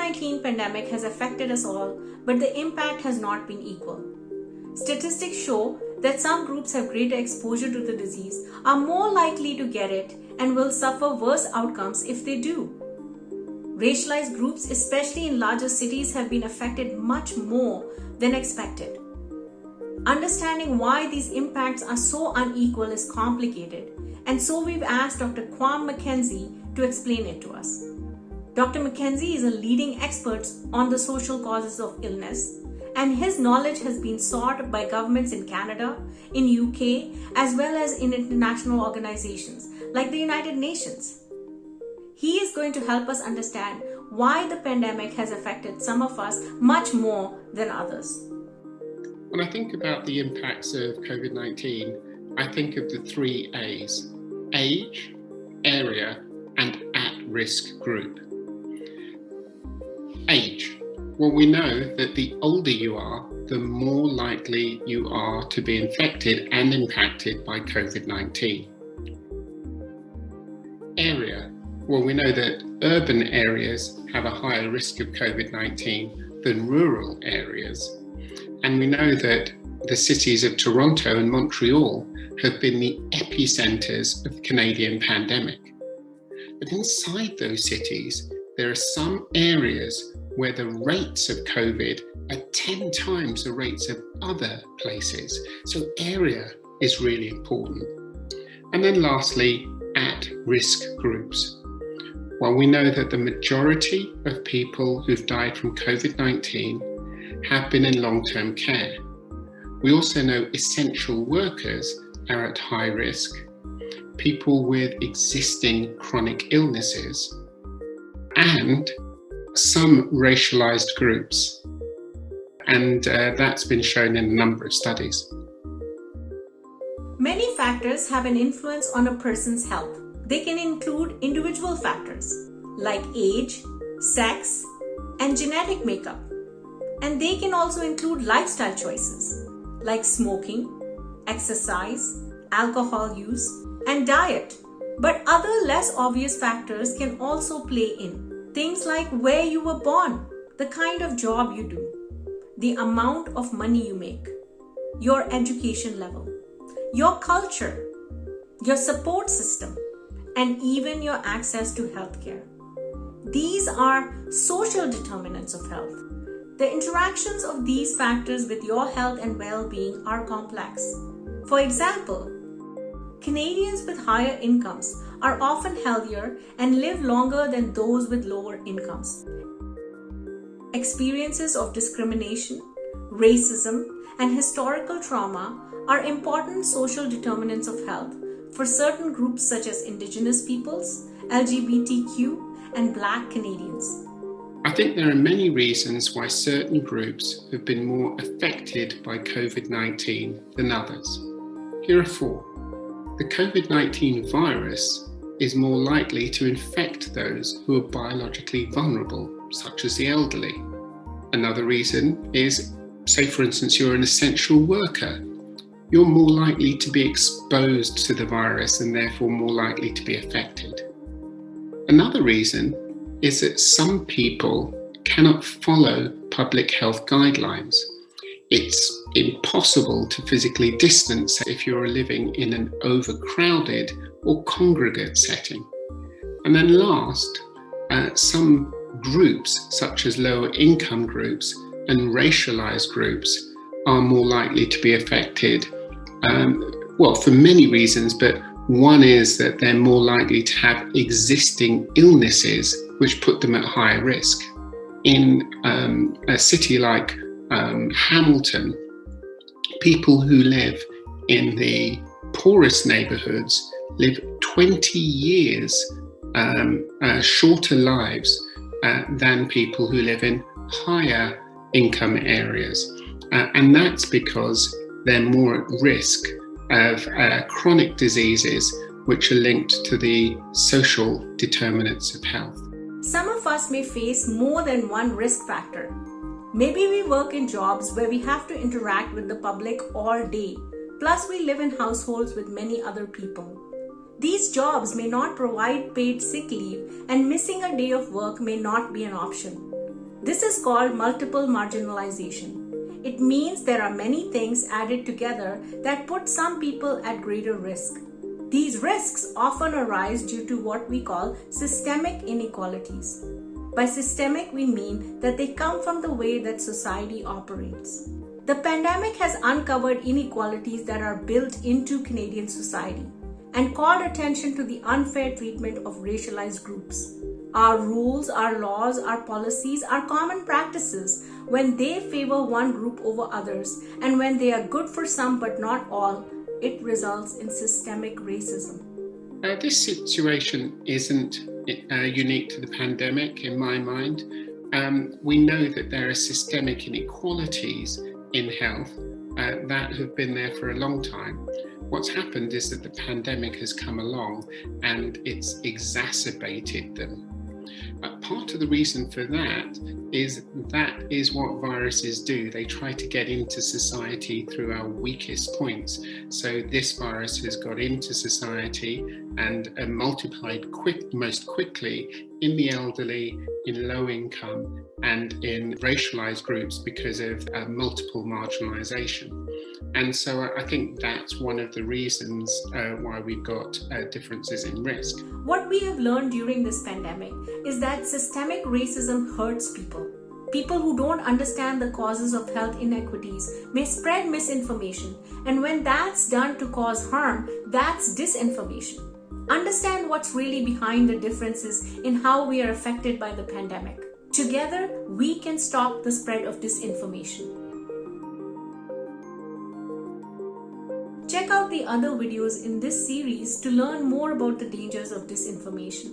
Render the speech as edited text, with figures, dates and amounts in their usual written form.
COVID-19 pandemic has affected us all, but the impact has not been equal. Statistics show that some groups have greater exposure to the disease, are more likely to get it, and will suffer worse outcomes if they do. Racialized groups, especially in larger cities, have been affected much more than expected. Understanding why these impacts are so unequal is complicated, and so we've asked Dr. Kwame Mackenzie to explain it to us. Dr. Mackenzie is a leading expert on the social causes of illness, and his knowledge has been sought by governments in Canada, in UK, as well as in international organizations like the United Nations. He is going to help us understand why the pandemic has affected some of us much more than others. When I think about the impacts of COVID-19, I think of the 3 A's: age, area, and at-risk group. Age. Well, we know that the older you are, the more likely you are to be infected and impacted by COVID-19. Area. Well, we know that urban areas have a higher risk of COVID-19 than rural areas. And we know that the cities of Toronto and Montreal have been the epicenters of the Canadian pandemic. But inside those cities, there are some areas where the rates of COVID are 10 times the rates of other places. So area is really important. And then lastly, at-risk groups. Well, we know that the majority of people who've died from COVID-19 have been in long-term care. We also know essential workers are at high risk, people with existing chronic illnesses, and some racialized groups. And that's been shown in a number of studies. Many factors have an influence on a person's health. They can include individual factors like age, sex, and genetic makeup. And they can also include lifestyle choices like smoking, exercise, alcohol use, and diet. But other less obvious factors can also play in. Things like where you were born, the kind of job you do, the amount of money you make, your education level, your culture, your support system, and even your access to healthcare. These are social determinants of health. The interactions of these factors with your health and well-being are complex. For example, Canadians with higher incomes are often healthier and live longer than those with lower incomes. Experiences of discrimination, racism, and historical trauma are important social determinants of health for certain groups such as Indigenous peoples, LGBTQ, and Black Canadians. I think there are many reasons why certain groups have been more affected by COVID-19 than others. Here are 4. The COVID-19 virus is more likely to infect those who are biologically vulnerable, such as the elderly. Another reason is, say for instance, you're an essential worker. You're more likely to be exposed to the virus and therefore more likely to be affected. Another reason is that some people cannot follow public health guidelines. It's impossible to physically distance if you're living in an overcrowded or congregate setting. And then last, some groups, such as lower income groups and racialized groups, are more likely to be affected, for many reasons, but one is that they're more likely to have existing illnesses which put them at higher risk. In a city like Hamilton, people who live in the poorest neighborhoods live 20 years shorter lives than people who live in higher income areas. And that's because they're more at risk of chronic diseases which are linked to the social determinants of health. Some of us may face more than one risk factor. Maybe we work in jobs where we have to interact with the public all day, plus we live in households with many other people. These jobs may not provide paid sick leave, and missing a day of work may not be an option. This is called multiple marginalization. It means there are many things added together that put some people at greater risk. These risks often arise due to what we call systemic inequalities. By systemic, we mean that they come from the way that society operates. The pandemic has uncovered inequalities that are built into Canadian society and called attention to the unfair treatment of racialized groups. Our rules, our laws, our policies are common practices when they favor one group over others, and when they are good for some but not all, it results in systemic racism. This situation isn't unique to the pandemic, in my mind. We know that there are systemic inequalities in health that have been there for a long time. What's happened is that the pandemic has come along and it's exacerbated them. Part of the reason for that is what viruses do. They try to get into society through our weakest points. So this virus has got into society and multiplied most quickly in the elderly, in low income, and in racialized groups because of multiple marginalization. And so I think that's one of the reasons why we've got differences in risk. What we have learned during this pandemic is that systemic racism hurts people. People who don't understand the causes of health inequities may spread misinformation, and when that's done to cause harm, that's disinformation. Understand what's really behind the differences in how we are affected by the pandemic. Together, we can stop the spread of disinformation. Check out the other videos in this series to learn more about the dangers of disinformation.